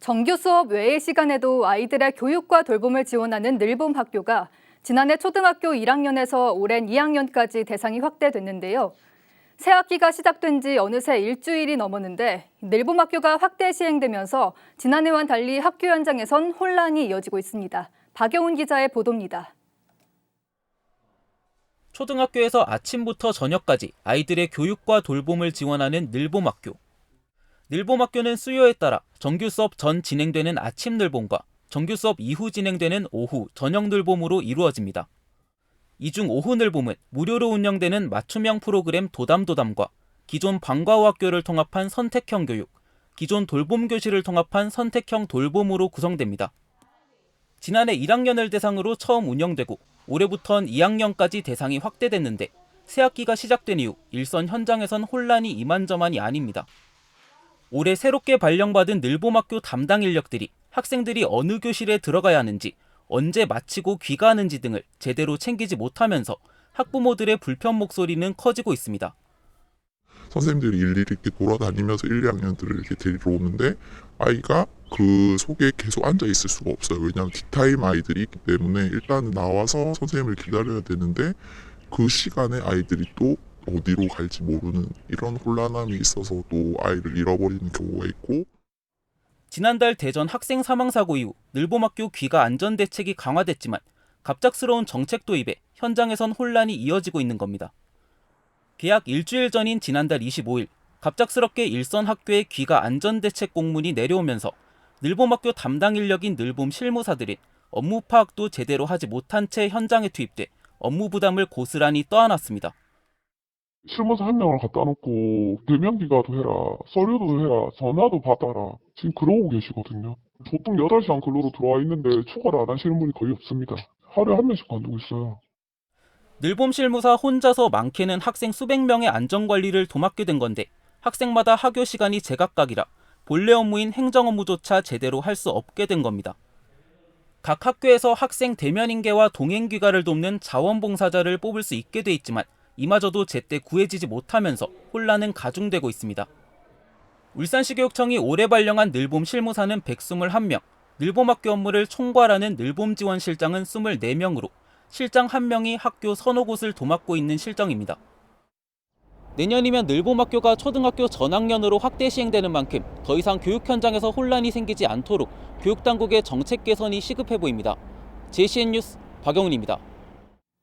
정규 수업 외의 시간에도 아이들의 교육과 돌봄을 지원하는 늘봄 학교가 지난해 초등학교 1학년에서 올해 2학년까지 대상이 확대됐는데요. 새 학기가 시작된 지 어느새 일주일이 넘었는데 늘봄 학교가 확대 시행되면서 지난해와는 달리 학교 현장에선 혼란이 이어지고 있습니다. 박영훈 기자의 보도입니다. 초등학교에서 아침부터 저녁까지 아이들의 교육과 돌봄을 지원하는 늘봄 학교. 늘봄 학교는 수요에 따라 정규 수업 전 진행되는 아침 늘봄과 정규 수업 이후 진행되는 오후, 저녁 늘봄으로 이루어집니다. 이 중 오후 늘봄은 무료로 운영되는 맞춤형 프로그램 도담도담과 기존 방과후 학교를 통합한 선택형 교육, 기존 돌봄 교실을 통합한 선택형 돌봄으로 구성됩니다. 지난해 1학년을 대상으로 처음 운영되고 올해부터는 2학년까지 대상이 확대됐는데 새학기가 시작된 이후 일선 현장에선 혼란이 이만저만이 아닙니다. 올해 새롭게 발령받은 늘봄학교 담당 인력들이 학생들이 어느 교실에 들어가야 하는지, 언제 마치고 귀가하는지 등을 제대로 챙기지 못하면서 학부모들의 불편 목소리는 커지고 있습니다. 선생님들이 일일이 이렇게 돌아다니면서 1, 2학년들을 이렇게 데리러 오는데 아이가 그 속에 계속 앉아 있을 수가 없어요. 왜냐하면 뒷타임 아이들이 있기 때문에 일단 나와서 선생님을 기다려야 되는데 그 시간에 아이들이 또 어디로 갈지 모르는 이런 혼란함이 있어서 또 아이를 잃어버리는 경우가 있고, 지난달 대전 학생 사망 사고 이후 늘봄학교 귀가 안전 대책이 강화됐지만 갑작스러운 정책 도입에 현장에선 혼란이 이어지고 있는 겁니다. 개학 일주일 전인 지난달 25일 갑작스럽게 일선 학교의 귀가 안전 대책 공문이 내려오면서 늘봄학교 담당 인력인 늘봄 실무사들은 업무 파악도 제대로 하지 못한 채 현장에 투입돼 업무 부담을 고스란히 떠안았습니다. 실무사 한 명을 갖다 놓고 대면기가도 해라, 서류도 해라, 전화도 받아라. 지금 그러고 계시거든요. 보통 8시간 근로로 들어와 있는데 추가를 안 한 실무는 거의 없습니다. 하루에 한 명씩 관두고 있어요. 늘봄 실무사 혼자서 많게는 학생 수백 명의 안전관리를 도맡게 된 건데 학생마다 하교 시간이 제각각이라 본래 업무인 행정 업무조차 제대로 할 수 없게 된 겁니다. 각 학교에서 학생 대면 인계와 동행 귀가를 돕는 자원봉사자를 뽑을 수 있게 돼 있지만 이마저도 제때 구해지지 못하면서 혼란은 가중되고 있습니다. 울산시 교육청이 올해 발령한 늘봄 실무사는 121명, 늘봄학교 업무를 총괄하는 늘봄지원실장은 24명으로 실장 1명이 학교 서너 곳을 도맡고 있는 실정입니다. 내년이면 늘봄학교가 초등학교 전학년으로 확대 시행되는 만큼 더 이상 교육 현장에서 혼란이 생기지 않도록 교육당국의 정책 개선이 시급해 보입니다. JCN 뉴스 박영훈입니다.